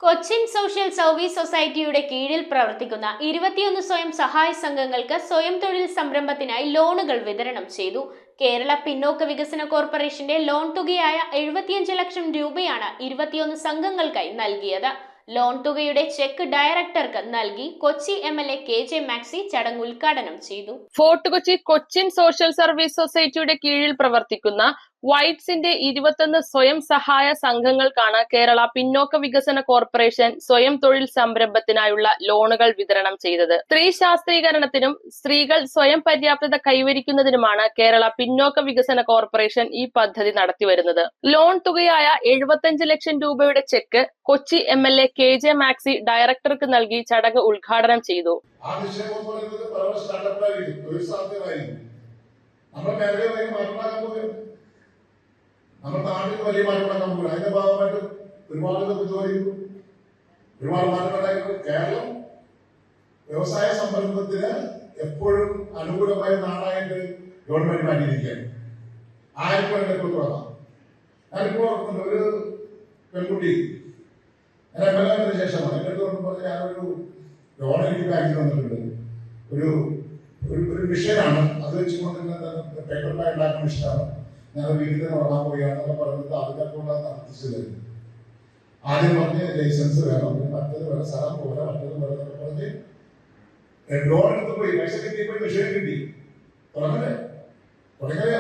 Cochin social service സൊസൈറ്റിയുടെ കീഴിൽ പ്രവർത്തിക്കുന്ന 21 സ്വയം സഹായ സംഘങ്ങൾക്ക് സ്വയം തൊഴിൽ സംരംഭത്തിനായി ലോണുകൾ വിതരണം ചെയ്തു. കേരള പിന്നോക്ക വികസന കോർപ്പറേഷന്റെ ലോൺ തുകയായ 75 ലക്ഷം രൂപയാണ് 21 സംഘങ്ങൾക്കായി നൽകിയത്. ലോൺ തുകയുടെ ചെക്ക് ഡയറക്ടർക്ക് നൽകി കൊച്ചി MLA KJ മാക്സി ചടങ്ങ് ഉദ്ഘാടനം ചെയ്തു. Fort Kochi Cochin social service സൊസൈറ്റിയുടെ കീഴിൽ പ്രവർത്തിക്കുന്ന വൈറ്റ്സിന്റെ 21 സ്വയം സഹായ സംഘങ്ങൾക്കാണ് കേരള പിന്നോക്ക വികസന കോർപ്പറേഷൻ സ്വയം തൊഴിൽ സംരംഭത്തിനായുള്ള ലോണുകൾ വിതരണം ചെയ്തത്. സ്ത്രീ ശാസ്ത്രീകരണത്തിനും സ്ത്രീകൾ സ്വയം പര്യാപ്തത കൈവരിക്കുന്നതിനുമാണ് കേരള പിന്നോക്ക വികസന കോർപ്പറേഷൻ ഈ പദ്ധതി നടത്തിവരുന്നത്. ലോൺ തുകയായ 75 ലക്ഷം രൂപയുടെ cheque Kochi MLA KJ Maxy ഡയറക്ടർക്ക് നൽകി ചടങ്ങ് ഉദ്ഘാടനം ചെയ്തു. നമ്മുടെ നാട്ടിൽ വലിയ മാറ്റമുണ്ടാക്കാൻ പോകും. അതിന്റെ ഭാഗമായിട്ട് ഒരുപാട് മാറ്റമുണ്ടായിരുന്നു. കേരളം വ്യവസായ സംരംഭത്തിന് എപ്പോഴും അനുകൂലമായ നാടായിട്ട് ഗവൺമെന്റ് മാറ്റിയിരിക്കുകയാണ്. ആർക്കും എന്നെ തുടങ്ങാം. ഞാനിപ്പോ ഓർക്കുന്നുണ്ട്, ഒരു പെൺകുട്ടി MLA ശേഷമാണ് എന്റെ അടുത്ത് പറഞ്ഞ് ഞാനൊരു ലോൺ എനിക്ക് ബാങ്കിൽ വന്നിട്ടുണ്ട്. ഒരു വിഷയമാണ്, അത് വെച്ചുകൊണ്ട് പേപ്പർ ബാഗ് ഉണ്ടാക്കാൻ ഇഷ്ടമാണ്. ഞാൻ വീട്ടിൽ തന്നെ ഉറങ്ങാൻ പോവുകയാണെന്നൊക്കെ പറഞ്ഞിട്ട് അതിനൊക്കെയുള്ള നടത്തിച്ചത്. ആദ്യം പറഞ്ഞ് ലൈസൻസ് വേണം, മറ്റത് വേണം, സ്ഥലം പോലെ മറ്റത് വേണം എന്നൊക്കെ പറഞ്ഞ് ലോൺ എടുത്ത് പോയി. പൈസ കിട്ടിയപ്പോൾ വിഷയം കിട്ടി. തുടങ്ങലേ അങ്ങനെ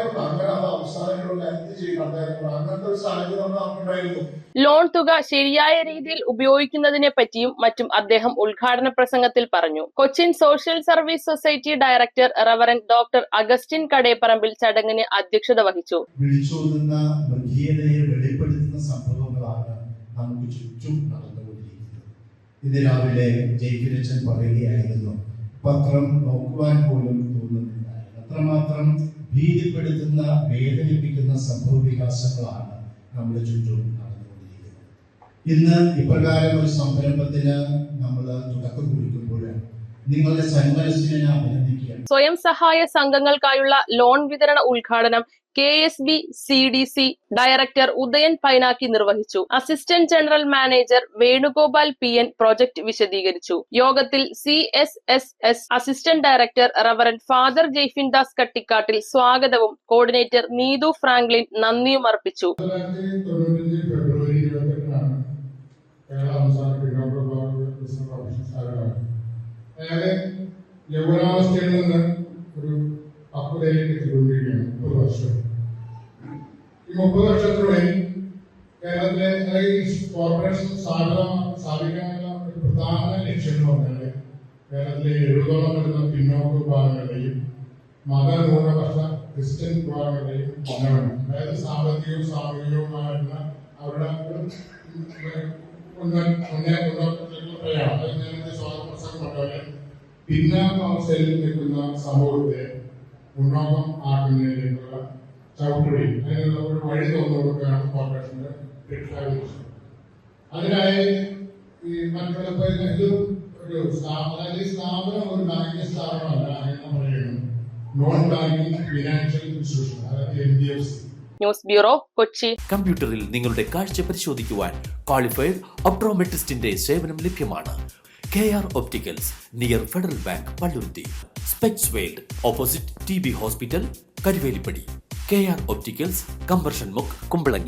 അത് അവസാനങ്ങളുള്ള എന്ത് ചെയ്യണം, അങ്ങനത്തെ ഒരു സാഹചര്യം നമുക്കുണ്ടായിരുന്നു. ലോൺ തുക ശരിയായ രീതിയിൽ ഉപയോഗിക്കുന്നതിനെ പറ്റിയും മറ്റും അദ്ദേഹം ഉദ്ഘാടന പ്രസംഗത്തിൽ പറഞ്ഞു. Cochin social service society director reverend doctor Augustine Kadeparambil ചടങ്ങിന് അധ്യക്ഷത വഹിച്ചു. വിളിച്ചോതുന്ന വർഗീയതയെ വെളിപ്പെടുത്തുന്ന സംഭവങ്ങളാണ് നമുക്ക് ചുറ്റും നടന്നുകൊണ്ടിരിക്കുന്നത്. ഇന്ന് രാവിലെ ജയിക്കിരച്ചൻ പറയുകയായിരുന്നു, പത്രം നോക്കുവാൻ പോലും തോന്നുന്നില്ല, അത്രമാത്രം ഭീതിപ്പെടുത്തുന്ന വേദനിപ്പിക്കുന്ന സംഭവ വികാസങ്ങളാണ് നമ്മുടെ ചുറ്റും നടന്നുകൊണ്ടിരിക്കുന്നത്. ഇന്ന് ഇപ്രകാരം ഒരു സംരംഭത്തിന് നമ്മൾ തുടക്കം കുറിക്കുമ്പോൾ നിങ്ങളുടെ സന്മനസ്സിനെ ഞാൻ അഭിനന്ദിക്കുകയാണ്. സ്വയം സഹായ സംഘങ്ങൾക്കായുള്ള ലോൺ വിതരണ ഉദ്ഘാടനം KSB CDC director Udayan Painakki നിർവഹിച്ചു. Assistant general manager Venugopal PN project വിശദീകരിച്ചു. യോഗത്തിൽ CSSS assistant director reverend father Jaifin Das Kattikattil സ്വാഗതവും കോർഡിനേറ്റർ നീതു ഫ്രാങ്ക്ലിൻ നന്ദിയും അർപ്പിച്ചു. യൗവനാവസ്ഥയിൽ നിന്ന് ഒരു പക്വതയിലേക്ക് എത്തിക്കൊണ്ടിരിക്കുകയാണ്. 30 വർഷം. ഈ 30 വർഷത്തിനുള്ളിൽ കേരളത്തിലെ കോർപ്പറേഷൻ സ്ഥാപിക്കാനുള്ള ഒരു പ്രധാന ലക്ഷ്യം എന്ന് പറഞ്ഞാൽ കേരളത്തിലെ 70ഓളം വരുന്ന പിന്നോക്ക വിഭാഗങ്ങളുടെയും മതന്യൂനപക്ഷ ക്രിസ്ത്യൻ വിഭാഗങ്ങളുടെയും ഉന്നമനം, അതായത് സാമ്പത്തികവും സാമൂഹികവുമായിരുന്ന അവരുടെ പിന്നാക്കാവസ്ഥയിൽ നിൽക്കുന്ന സമൂഹത്തെ മുന്നോക്കം ആക്കുന്നതിലേക്കുള്ള ചവിട്ടുവഴി, അതിനുള്ള ഒരു വഴി തുറന്നു കൊടുക്കുകയാണ് കോർപ്പറേഷന്റെ ലക്ഷ്യം. അതിനായി ഈ മറ്റുള്ള ഇത് ഒരു സ്ഥാപനം ഒരു ബാങ്കിങ് സ്ഥാപനമല്ല എന്ന് പറയുന്നു, നോൺ ബാങ്കിങ് ഫിനാൻഷ്യൽ ഇൻസ്റ്റിറ്റ്യൂഷൻ, അതായത് NBFC. News bureau, Kochi. കമ്പ്യൂട്ടറിൽ നിങ്ങളുടെ കാഴ്ച പരിശോധിക്കുവാൻ ക്വാളിഫൈഡ് ഒപ്ട്രോമെട്രിസ്റ്റിന്റെ സേവനം ലഭ്യമാണ്. KR opticals, near federal bank, Palluruthy. Specs world, opposite TB hospital, Karuvelippady. KR opticals, combustion മുക്ക്, കുമ്പളങ്ങി.